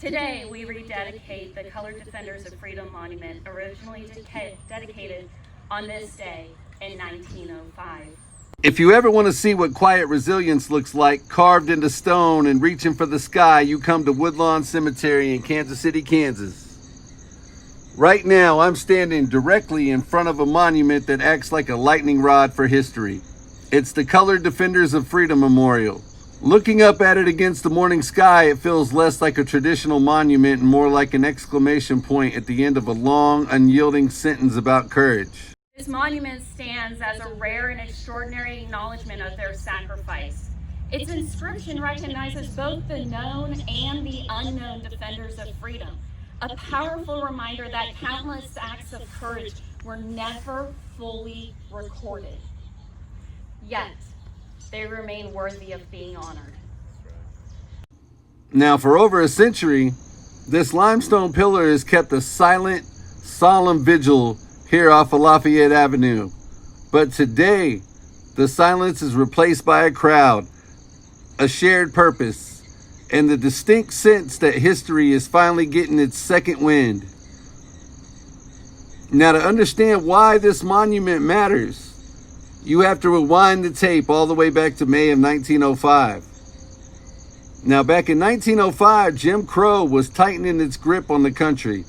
Today, we rededicate the Colored Defenders of Freedom Monument, originally dedicated on this day in 1905. If you ever want to see what quiet resilience looks like, carved into stone and reaching for the sky, you come to Woodlawn Cemetery in Kansas City, Kansas. Right now, I'm standing directly in front of a monument that acts like a lightning rod for history. It's the Colored Defenders of Freedom Memorial. Looking up at it against the morning sky, it feels less like a traditional monument and more like an exclamation point at the end of a long, unyielding sentence about courage. This monument stands as a rare and extraordinary acknowledgement of their sacrifice. Its inscription recognizes both the known and the unknown defenders of freedom, a powerful reminder that countless acts of courage were never fully recorded. Yet, they remain worthy of being honored. Now, for over a century, this limestone pillar has kept a silent, solemn vigil here off of Lafayette Avenue. But today, the silence is replaced by a crowd, a shared purpose, and the distinct sense that history is finally getting its second wind. Now, to understand why this monument matters, you have to rewind the tape all the way back to May of 1905. Now, back in 1905, Jim Crow was tightening its grip on the country,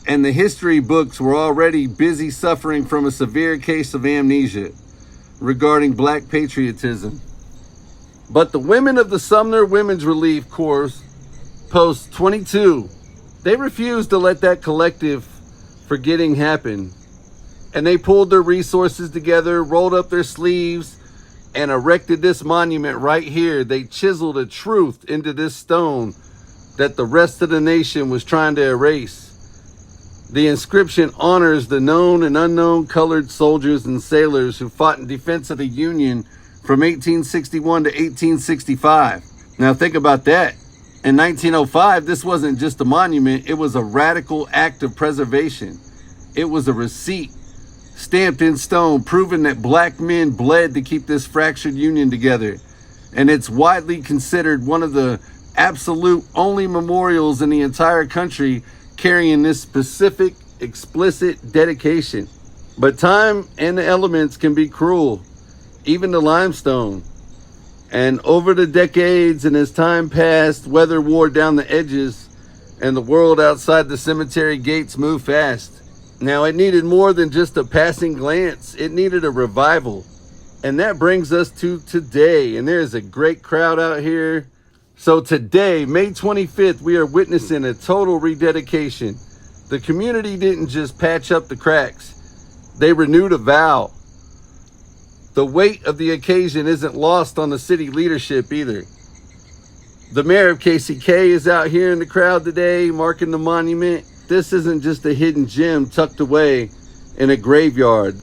and the history books were already busy suffering from a severe case of amnesia regarding black patriotism. But the women of the Sumner Women's Relief Corps, Post 22, they refused to let that collective forgetting happen. And they pulled their resources together, rolled up their sleeves, and erected this monument right here. They chiseled a truth into this stone that the rest of the nation was trying to erase. The inscription honors the known and unknown colored soldiers and sailors who fought in defense of the Union from 1861 to 1865. Now think about that. In 1905, this wasn't just a monument, it was a radical act of preservation. It was a receipt stamped in stone, proving that black men bled to keep this fractured union together. And it's widely considered one of the absolute only memorials in the entire country carrying this specific, explicit dedication. But time and the elements can be cruel, even the limestone. And over the decades and as time passed, weather wore down the edges and the world outside the cemetery gates moved fast. Now, it needed more than just a passing glance. It needed a revival. And that brings us to today. And there's a great crowd out here. So today, May 25th, we are witnessing a total rededication. The community didn't just patch up the cracks. They renewed a vow. The weight of the occasion isn't lost on the city leadership either. The mayor of KCK is out here in the crowd today, marking the monument. This isn't just a hidden gem tucked away in a graveyard.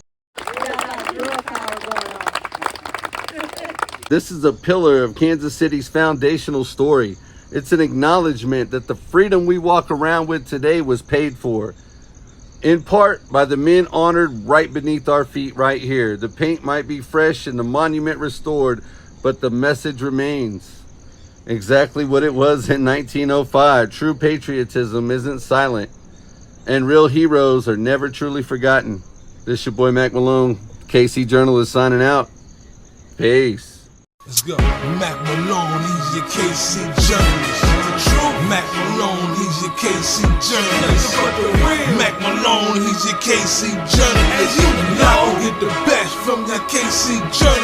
This is a pillar of Kansas City's foundational story. It's an acknowledgement that the freedom we walk around with today was paid for, in part by the men honored right beneath our feet right here. The paint might be fresh and the monument restored, but the message remains exactly what it was in 1905. True patriotism isn't silent, and real heroes are never truly forgotten. This your boy Mack Malone, KC Journalist, signing out. Peace. Let's go. Mack Malone, he's your KC Journalist. Mack Malone, he's your KC Journalist. Mack Malone, he's your KC Journalist. Y'all get the best from that KC Journalist.